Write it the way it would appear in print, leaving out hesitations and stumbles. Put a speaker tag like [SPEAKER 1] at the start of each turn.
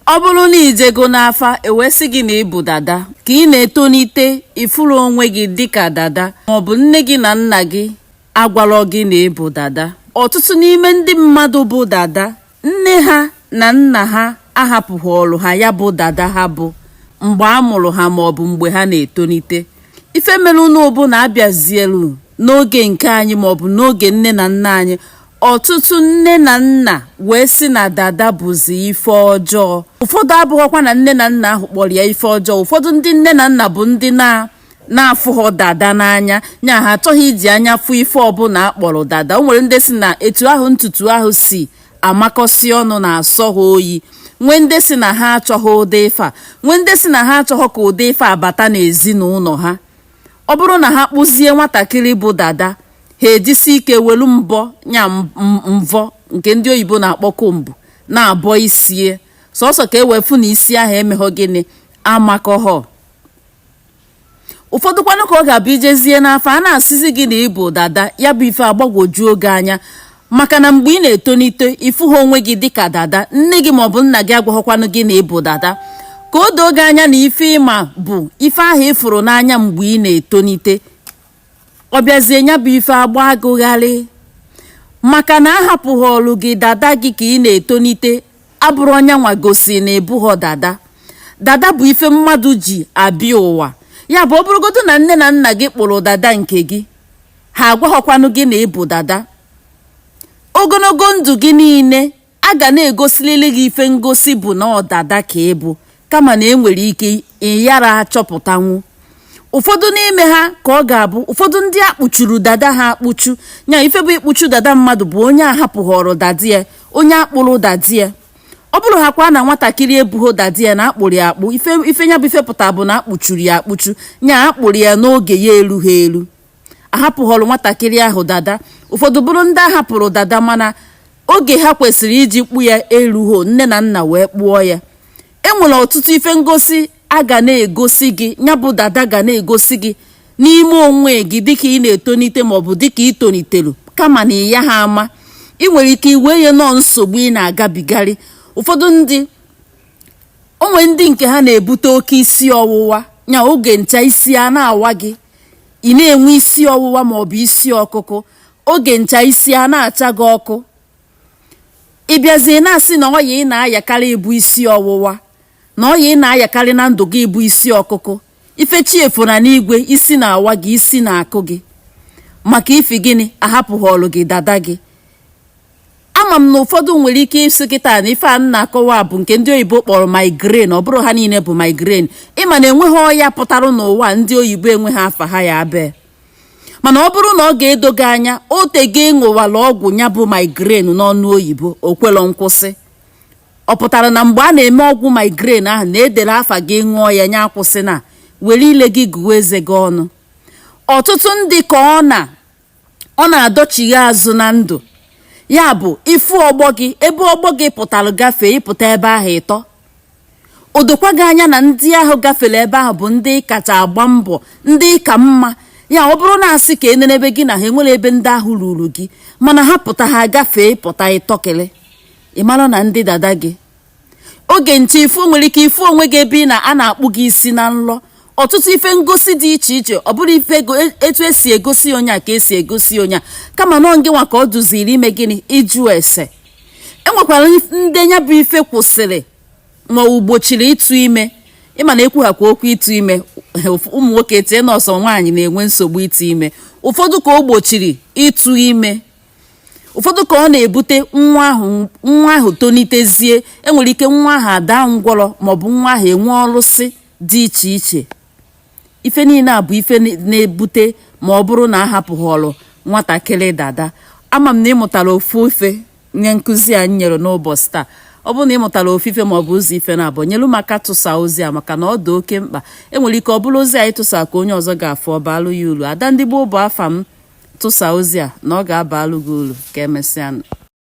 [SPEAKER 1] ọ bụrụ na ijego n'afa ewesị gị na ịbụ dada ka ị na-etonite ifuru onwe gị dịka dada maọbụ nne gị na nna gị agwalọ gị na ịbụ dada. Ọtụtụ n'ime ndị mmadụ bụ dada, nne ha na nna ha ahapụghị ọrụ ha ya bụ dada ha bụ mgbe a mụrụ ha maọbụ mgbe ha na-etonite. Ife mere unu bụ na abịazielu n'oge nke anyị maọbụ n'oge nne na nna anyị, ọtụtụ nne na nna wee sị na dada bụzi ife ọjọọ. Ụfọdụ abụghọkwa na nne na nna ahụ kpọrọ ya ife ọjọọ. Ụfọdụ ndị nne na nna bụ ndị na-afụghọ dada n'anya, nya ha achọghị iji anya fụ ife ọbụla akpọrọ dada. O nwere ndị si na etu ahụ ntutu ahụ si amakọsi ọnụ na-asọ ha oyi, nwee ndị si na ha achọghị ụdị ife a, nwee ndị si na ha achọghị ka ụdị ife abata n'ezinụlọ ha. Ọ bụrụ na ha kpụzie nwatakịrị bụ dada, ha ejisi ike welu mbọ nya mvọ nke ndị oyibo na-akpọ kombu na-abọ isie sọsọ ka ewefu na isi ahụ emeghọ gịnị amakọghọ. Ụfọdụkwanụ ka ọ ga-abụ ijezie n'afọ a na-asịzi gị na ịbụ dada, ya bụ ife agbagwoju oge anya, maka na mgbe ị na-etonite ịfụghị onwe gị dịka dada, nne gị maọbụ nna gị agwaghọkwanụ gị na ịbụ dada. Ka o doo gị anya na ife ịma bụ ife ahụ ịfụrụ n'anya mgbe ị na-etonite, ọ bịazie nya bụ ife agba agụgharị maka na ahapụghị ọrụ gị dada gị ka ị na-etonite abụrụ ọnya nwa gosi na ịbụghọ dada. Dada bụ ife mmadụ ji abịa ụwa, ya bụ ọ bụrụgodu na nne na nna gị kpụrụ dada nke gị, ha agwaghọkwanụ gị na ịbụ dada. Ogologo ndụ gị niile a ga na-egosilili gị ife ngosi bụ na ọ dada ka ịbụ, kama na enwere ike ịyara achọpụtanwu. Ụfọdụ n'ime ha ka ọ ga-abụ ụfọdụ ndị akpụchuru dada ha akpụchu, nya ife bụ ikpuchu dada mmadụ bụ onye ahapụghọrọ dadi ya, onye akpụrụ dadi ya. Ọ bụrụ ha kwa na nwatakịrị ebughị dadi ya na akpụrụ ya akpụ, ife nya bụ ife pụta bụ na akpụchuru ya akpụchu, nya akpụrụ ya n'oge ya erughị eru, ahapụghọrọ nwatakịrị ahụ dada. Ụfọdụ bụrụ ndị ahapụrụ dada mana oge ha kwesịrị iji kpụ ya erughị, nne na nna wee kpụọ ya. Enwere ọtụtụ ife ngosi a ga na-egosi gị, nya bụ dada ga na-egosi gị n'ime onwe gị dịka ị na-etonite maọbụ dịka ị tonitelu, kama na ya ha ama. Ị nwere ike iwe ya nọ nsogbu ị na-agabigharị. Ụfọdụ ndị onwe ndị nke ha na-ebute oke isi ọwụwa, nya oge ncha isi a na-awa gị, ị na-enwe isi ọwụwa maọbụ isi ọkụkụ, oge ncha isi a na-acha gị ọkụ. Ị bịazie na-asị na ọya ị na-ayakarị ịbụ isi ọwụwa, na ọya ị na-ayakarị na ndụ gị bụ isi ọkụkụ, ifechi efuna n'igwe, isi na-awa gị, isi na-akụ gị, maka ifi gịnị ahapụghị ọlụ gị dada gị. Ama m na ụfọdụ nwere ike isi kịta na ife a na-akọwa bụ nke ndị oyibo kpọrọ migraine. Ọ bụrụ ha niile bụ migraine, ịma na enweghị ọya pụtara n'ụwa ndị oyibo enweghị afa ha ya abịa. Mana ọ bụrụ na ọ ga-edo gị anya otego ịṅụwala ọgwụ ya bụ migraine n'ọnụ oyibo, o kwelọ nkwụsị, ọ pụtara na mgbe a na-eme ọgwụ migraine ahụ na-edere afa gị ṅụọ ya nya akwụsị na were ile gị gụọ eze gị ọnụ. Ọtụtụ ndị ka ọ na-adọchigha azụ na ndụ, ya bụ ifu ọgbọ gị, ebe ọgbọ gị pụtara gafee ịpụta ebe ahụ ịtọ. O dokwa gị anya na ndị ahụ gafere ebe ahụ bụ ndị kacha agba mbọ, ndị ka mma. Ya ọ bụrụ na asị ka enenebe gị na ha enwere ebe ndị ahụ ruru gị, mana ha pụta ha gafee pụta ịtọkele, ị mara na ndị dada gị. Oge nche ifu nwere ike ifu onwe gị ebe a na-akpụ gị isi na nlọ. Ọtụtụ ife ngosi dị iche iche, ọ bụrụ ife etu esi egosi onye a ka esi egosi onye a, kama nọ ngị nwa ka ọ duziri ime gịnị ịjụ ese. Enwekwara ndị nya bụ ife kwụsịrị ma ugbochiri ịtụ ime. Ịma na ekwughakwa okwu ịtụ ime, ụmụ nwoke tie nọọsọ nwaanyị na-enwe nsogbu ịtụ ime. Ụfọdụ ka o gbochiri ịtụ ime, ụfọdụ ka ọ na-ebute nwa ahụ tonitezie, enwere ike nwa ahụ ada ngwọrọ maọbụ nwa ahụ enwe ọlụsị dị iche iche. Ife niile a bụ ife na-ebute ma ọ bụrụ na ahapụghị ọrụ nwatakịrị dada. Ama m na ịmụtara ofu ife nye nkụzi a nyere n'ụbọchị taa. Ọ bụrụ na ịmụtara ofufe maọbụ ụzọ ife na-abụ, nyelu maka tụsa ozi a, maka na ọ dị oke mkpa. Enwere ike ọ bụrụ ozi a ịtụsa ka onye ọzọ ga-afụ ọ baalụ ya uru. Ada ndị gboo bụ afa m, tụsa ozi a na ọ ga-abalụ gị uru. Ka emesịa.